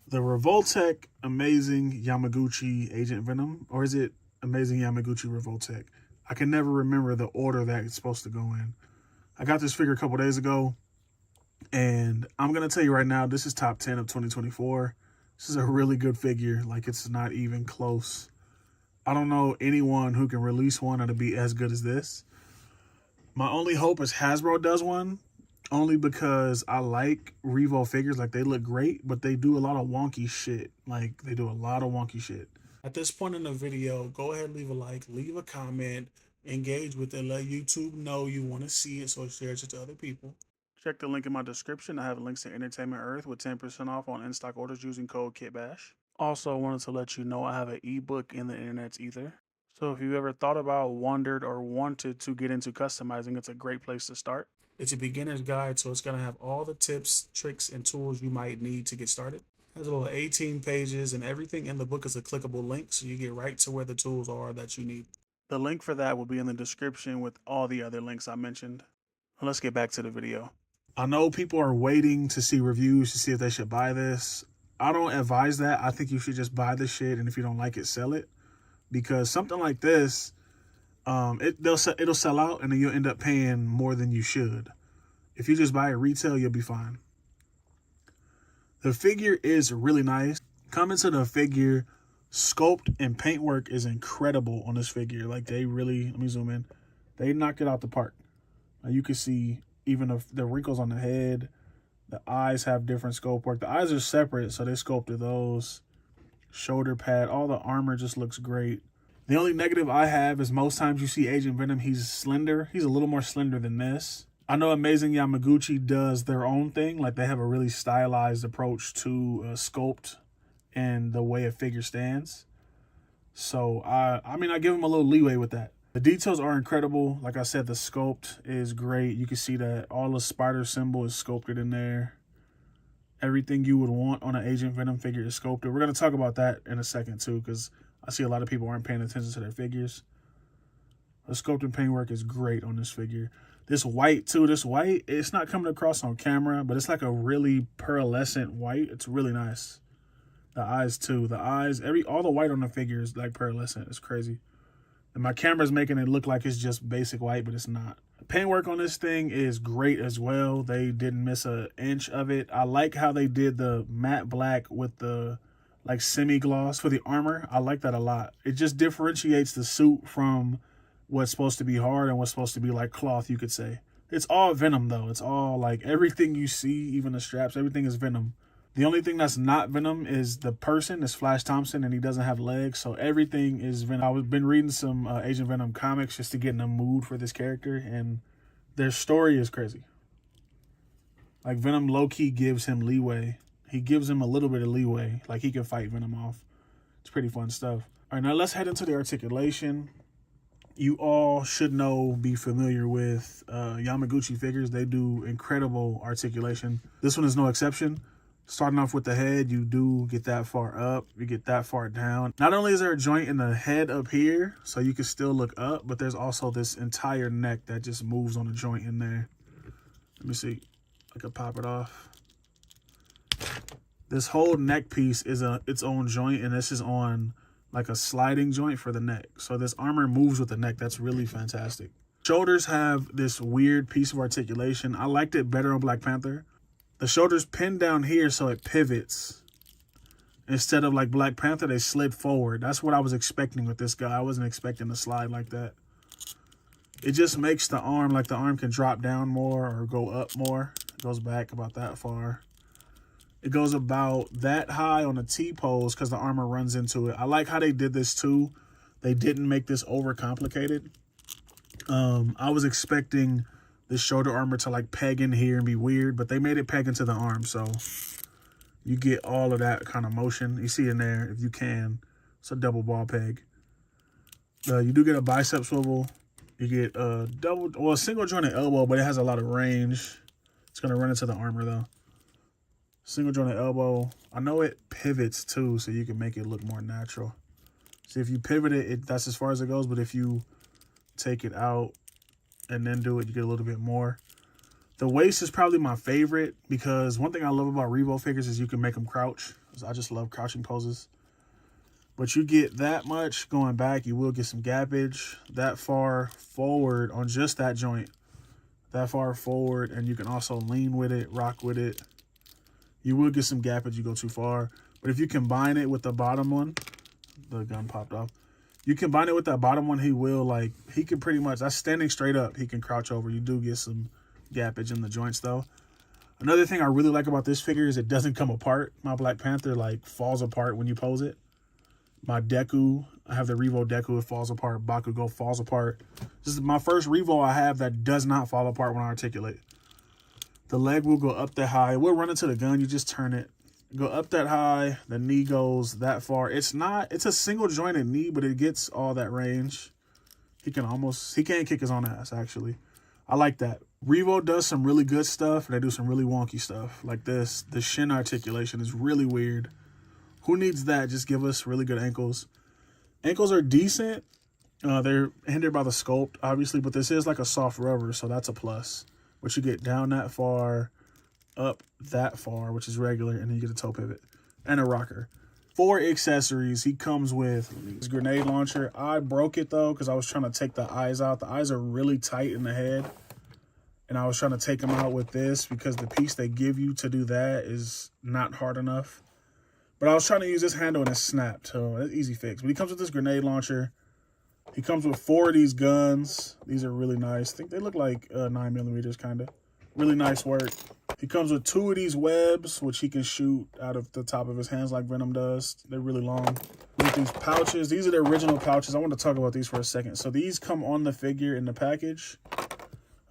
The Revoltech Amazing Yamaguchi Agent Venom, or is it Amazing Yamaguchi Revoltech? I can never remember the order that it's supposed to go in. I got this figure a couple days ago, and I'm going to tell you right now, this is top 10 of 2024. This is a really good figure. Like, it's not even close. I don't know anyone who can release one that'll be as good as this. My only hope is Hasbro does one, only because I like Revo figures. Like, they look great, but they do a lot of wonky shit. Like, they do a lot of wonky shit. At this point in the video, go ahead, leave a like, leave a comment, engage with it, let YouTube know you want to see it, so share it to other people. Check the link in my description. I have links to Entertainment Earth with 10% off on in-stock orders using code Kitbash. Also, I wanted to let you know I have an ebook in the internet's ether. So if you ever thought about, wondered, or wanted to get into customizing, it's a great place to start. It's a beginner's guide, so it's going to have all the tips, tricks, and tools you might need to get started. It has a little 18 pages, and everything in the book is a clickable link, so you get right to where the tools are that you need. The link for that will be in the description with all the other links I mentioned. Let's get back to the video. I know people are waiting to see reviews to see if they should buy this. I don't advise that. I think you should just buy the shit, and if you don't like it, sell it. Because something like this, it'll sell out, and then you'll end up paying more than you should. If you just buy it retail, you'll be fine. The figure is really nice. Coming to the figure, sculpt and paintwork is incredible on this figure. Like, they really, let me zoom in. They knocked it out the park. Now you can see even the wrinkles on the head. The eyes have different sculpt work. The eyes are separate, so they sculpted those. Shoulder pad, all the armor just looks great. The only negative I have is most times you see Agent Venom, he's slender. He's a little more slender than this. I know Amazing Yamaguchi does their own thing. Like, they have a really stylized approach to sculpt and the way a figure stands. So, I mean, I give them a little leeway with that. The details are incredible. Like I said, the sculpt is great. You can see that all the spider symbol is sculpted in there. Everything you would want on an Agent Venom figure is sculpted. We're going to talk about that in a second, too, because I see a lot of people aren't paying attention to their figures. The sculpt and paintwork is great on this figure. This white, too, it's not coming across on camera, but it's like a really pearlescent white. It's really nice. The eyes, too. The eyes, all the white on the figure is like pearlescent. It's crazy. And my camera's making it look like it's just basic white, but it's not. The paintwork on this thing is great as well. They didn't miss an inch of it. I like how they did the matte black with the like semi-gloss for the armor. I like that a lot. It just differentiates the suit from what's supposed to be hard and what's supposed to be like cloth, you could say. It's all Venom, though. It's all like everything you see, even the straps, everything is Venom. The only thing that's not Venom is the person, is Flash Thompson, and he doesn't have legs, so everything is Venom. I've been reading some Agent Venom comics just to get in the mood for this character, and their story is crazy. Like, Venom low-key gives him leeway. He gives him a little bit of leeway. Like, he can fight Venom off. It's pretty fun stuff. All right, now let's head into the articulation. You all should know, be familiar with Yamaguchi figures. They do incredible articulation. This one is no exception. Starting off with the head, you do get that far up, you get that far down. Not only is there a joint in the head up here, so you can still look up, but there's also this entire neck that just moves on a joint in there. Let me see, I could pop it off. This whole neck piece is its own joint, and this is on like a sliding joint for the neck. So this armor moves with the neck. That's really fantastic. Shoulders have this weird piece of articulation. I liked it better on Black Panther. The shoulders pin down here so it pivots. Instead of like Black Panther, they slid forward. That's what I was expecting with this guy. I wasn't expecting to slide like that. It just makes the arm, like the arm can drop down more or go up more. It goes back about that far. It goes about that high on a T-pose because the armor runs into it. I like how they did this too. They didn't make this overcomplicated. I was expecting this shoulder armor to like peg in here and be weird, but they made it peg into the arm, so you get all of that kind of motion. You see in there, if you can, it's a double ball peg. You do get a bicep swivel. You get a single jointed elbow, but it has a lot of range. It's gonna run into the armor though. Single jointed elbow. I know it pivots too, so you can make it look more natural. See, if you pivot it, that's as far as it goes, but if you take it out and then do it, you get a little bit more. The waist is probably my favorite because one thing I love about Revo figures is you can make them crouch. I just love crouching poses. But you get that much going back, you will get some gappage that far forward on just that joint. That far forward, and you can also lean with it, rock with it. You will get some gappage, you go too far. But if you combine it with the bottom one, the gun popped off. You combine it with that bottom one, he will, like, he can pretty much, that's standing straight up, he can crouch over. You do get some gappage in the joints though. Another thing I really like about this figure is it doesn't come apart. My Black Panther, like, falls apart when you pose it. My Deku, I have the Revo Deku, it falls apart. Bakugo falls apart. This is my first Revo I have that does not fall apart when I articulate. The leg will go up that high. It will run into the gun. You just turn it. Go up that high. The knee goes that far. It's a single jointed knee, but it gets all that range. He can't kick his own ass, actually. I like that. Revo does some really good stuff, and they do some really wonky stuff. Like this. The shin articulation is really weird. Who needs that? Just give us really good ankles. Ankles are decent. They're hindered by the sculpt, obviously, but this is like a soft rubber, so that's a plus. But you get down that far, up that far, which is regular, and then you get a toe pivot and a rocker. 4 accessories. He comes with his grenade launcher. I broke it, though, because I was trying to take the eyes out. The eyes are really tight in the head, and I was trying to take them out with this because the piece they give you to do that is not hard enough. But I was trying to use this handle and it snapped, so it's easy fix. But he comes with this grenade launcher. He comes with 4 of these guns. These are really nice. I think they look like 9mm, kind of. Really nice work. He comes with 2 of these webs, which he can shoot out of the top of his hands like Venom does. They're really long. With these pouches, these are the original pouches. I want to talk about these for a second. So these come on the figure in the package.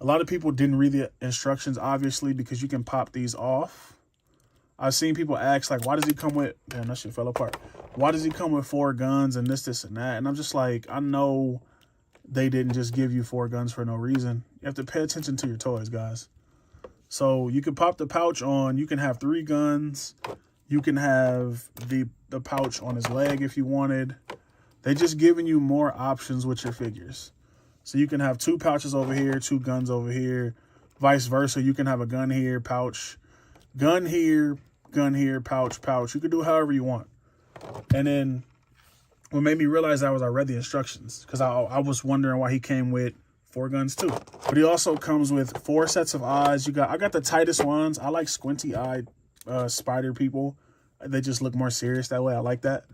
A lot of people didn't read the instructions, obviously, because you can pop these off. I've seen people ask, like, why does he come with, damn, that shit fell apart. Why does he come with 4 guns and this, and that? And I'm just like, I know they didn't just give you 4 guns for no reason. You have to pay attention to your toys, guys. So you can pop the pouch on. You can have 3 guns. You can have the pouch on his leg if you wanted. They're just giving you more options with your figures. So you can have 2 pouches over here, 2 guns over here. Vice versa, you can have a gun here, pouch, gun here, pouch, pouch. You can do however you want. And then what made me realize that was I read the instructions, because I was wondering why he came with 4 guns too. But he also comes with 4 sets of eyes. I got the tightest ones. I like squinty-eyed spider people. They just look more serious that way. I like that.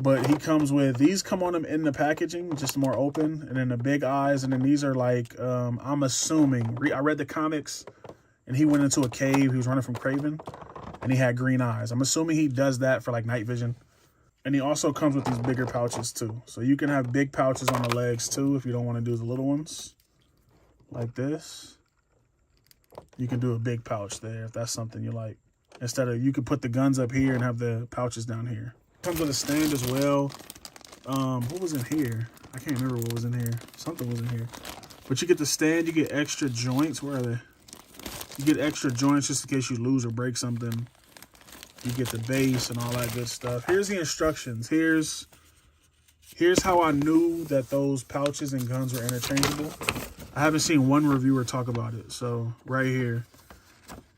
But he comes with, these come on him in the packaging, just more open. And then the big eyes. And then these are like, I'm assuming, I read the comics and he went into a cave. He was running from Kraven and he had green eyes. I'm assuming he does that for like night vision. And he also comes with these bigger pouches too. So you can have big pouches on the legs too if you don't want to do the little ones. Like this. You can do a big pouch there if that's something you like. Instead of, you could put the guns up here and have the pouches down here. Comes with a stand as well. What was in here? I can't remember what was in here. Something was in here. But you get the stand, you get extra joints. Where are they? You get extra joints just in case you lose or break something. You get the base and all that good stuff. Here's the instructions. Here's how I knew that those pouches and guns were interchangeable. I haven't seen one reviewer talk about it. So right here,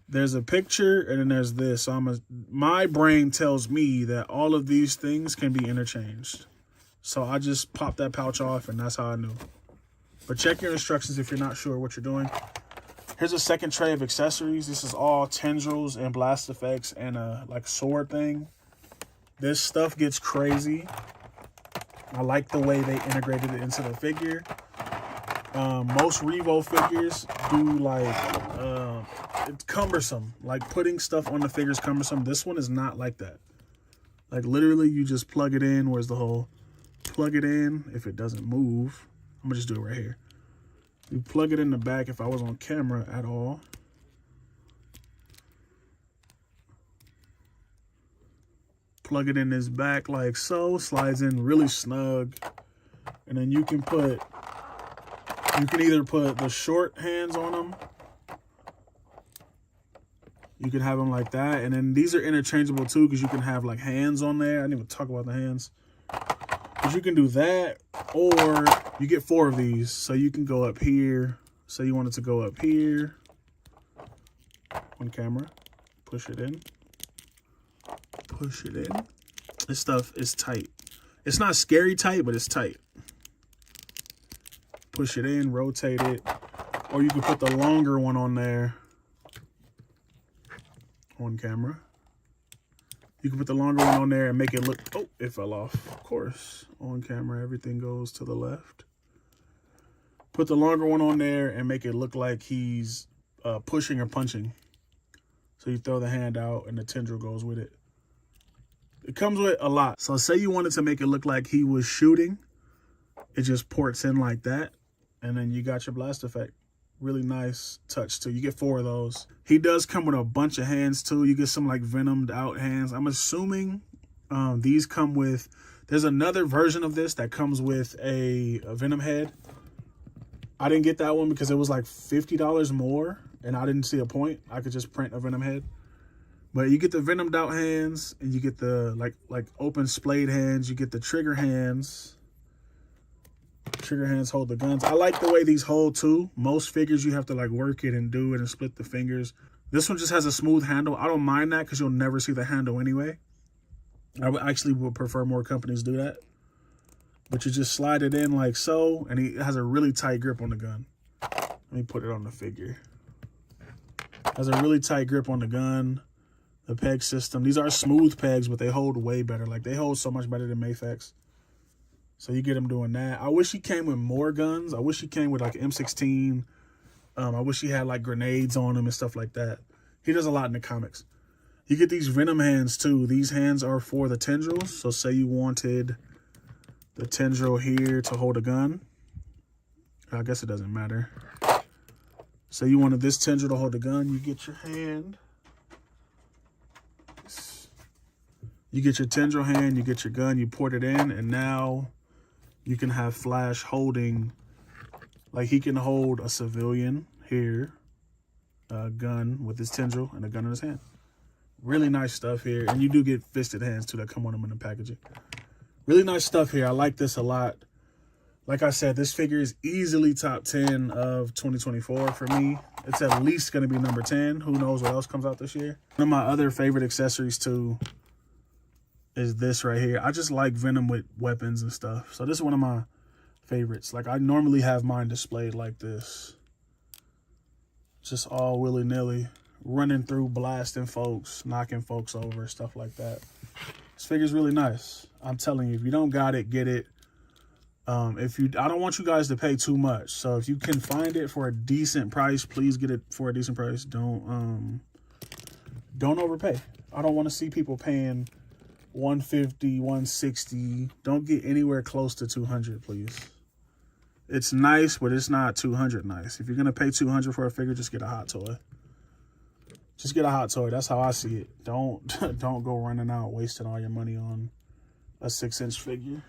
there's a picture and then there's this. So my brain tells me that all of these things can be interchanged. So I just popped that pouch off and that's how I knew. But check your instructions if you're not sure what you're doing. Here's a second tray of accessories. This is all tendrils and blast effects and a like sword thing. This stuff gets crazy. I like the way they integrated it into the figure. Most Revo figures do like, it's cumbersome. Like putting stuff on the figure is cumbersome. This one is not like that. Like literally you just plug it in. Where's the hole? Plug it in. If it doesn't move, I'm gonna just do it right here. You plug it in the back if I was on camera at all. Plug it in this back like so. Slides in really snug. And then you can either put the short hands on them. You can have them like that. And then these are interchangeable too because you can have like hands on there. I didn't even talk about the hands. But you can do that, or you get 4 of these. So you can go up here. Say you want it to go up here. On camera. Push it in. Push it in. This stuff is tight. It's not scary tight, but it's tight. Push it in, rotate it. Or you can put the longer one on there on camera. You can put the longer one on there and make it look, oh, it fell off. Of course, on camera, everything goes to the left. Put the longer one on there and make it look like he's pushing or punching. So you throw the hand out and the tendril goes with it. It comes with a lot. So say you wanted to make it look like he was shooting. It just ports in like that. And then you got your blast effect. Really nice touch too. You get 4 of those. He does come with a bunch of hands too. You get some like venomed out hands. I'm assuming these come with, there's another version of this that comes with a Venom head. I didn't get that one because it was like $50 more and I didn't see a point. I could just print a Venom head. But you get the venomed out hands and you get the like open splayed hands. You get the trigger hands. Trigger hands hold the guns. I like the way these hold too. Most figures you have to like work it and do it and split the fingers. This one just has a smooth handle. I don't mind that because you'll never see the handle anyway. I would prefer more companies do that. But you just slide it in like so, and it has a really tight grip on the gun. Let me put it on the figure. Has a really tight grip on the gun. The peg system. These are smooth pegs, but they hold way better. Like they hold so much better than Mayfex. So you get them doing that. I wish he came with more guns. I wish he came with like M16. I wish he had like grenades on him and stuff like that. He does a lot in the comics. You get these Venom hands too. These hands are for the tendrils. So say you wanted the tendril here to hold a gun. I guess it doesn't matter. So you wanted this tendril to hold a gun. You get your hand. You get your tendril hand, you get your gun, you port it in, and now you can have Flash holding, like he can hold a civilian here, a gun with his tendril and a gun in his hand. Really nice stuff here. And you do get fisted hands too that come on them in the packaging. Really nice stuff here. I like this a lot. Like I said, this figure is easily top 10 of 2024 for me. It's at least going to be number 10. Who knows what else comes out this year. One of my other favorite accessories too is this right here. I just like Venom with weapons and stuff. So this is one of my favorites. Like I normally have mine displayed like this. Just all willy-nilly. Running through, blasting folks, knocking folks over, stuff like that. This figure's really nice. I'm telling you, if you don't got it, get it. I don't want you guys to pay too much. So if you can find it for a decent price, please get it for a decent price. Don't overpay. I don't want to see people paying $150, $160. Don't get anywhere close to $200, please. It's nice, but it's not $200 nice. If you're gonna pay $200 for a figure, just get a hot toy. Just get a hot toy. That's how I see it. Don't go running out wasting all your money on a 6-inch figure.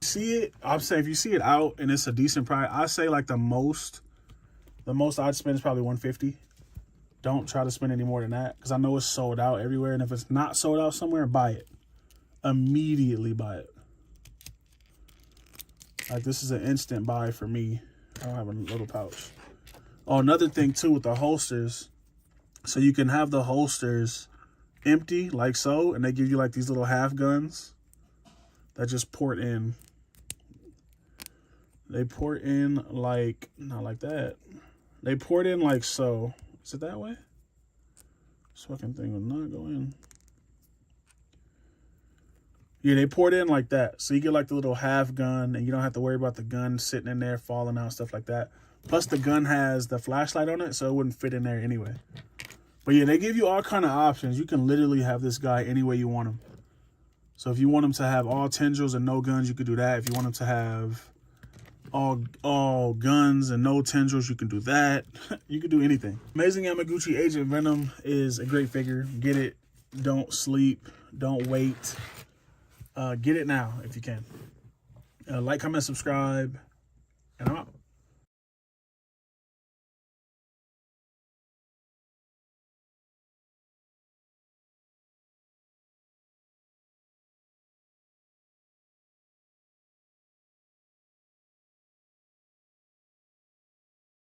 See it? I'm saying if you see it out and it's a decent price, I say like the most I'd spend is probably $150. Don't try to spend any more than that because I know it's sold out everywhere. And if it's not sold out somewhere, buy it. Immediately buy it. Like this is an instant buy for me. I don't have a little pouch. Oh, another thing too with the holsters. So you can have the holsters empty like so, and they give you like these little half guns that just port in. They port in like, not like that. They port in like so. Is it that way? This fucking thing will not go in. Yeah, they port in like that. So you get like the little half gun and you don't have to worry about the gun sitting in there, falling out, stuff like that. Plus the gun has the flashlight on it, so it wouldn't fit in there anyway. But yeah, they give you all kind of options. You can literally have this guy any way you want him. So if you want him to have all tendrils and no guns, you could do that. If you want him to have all guns and no tendrils, you can do that. You can do anything. Amazing Yamaguchi Agent Venom is a great figure. Get it. Don't sleep. Don't wait. Get it now if you can. Like, comment, subscribe, and I'm out.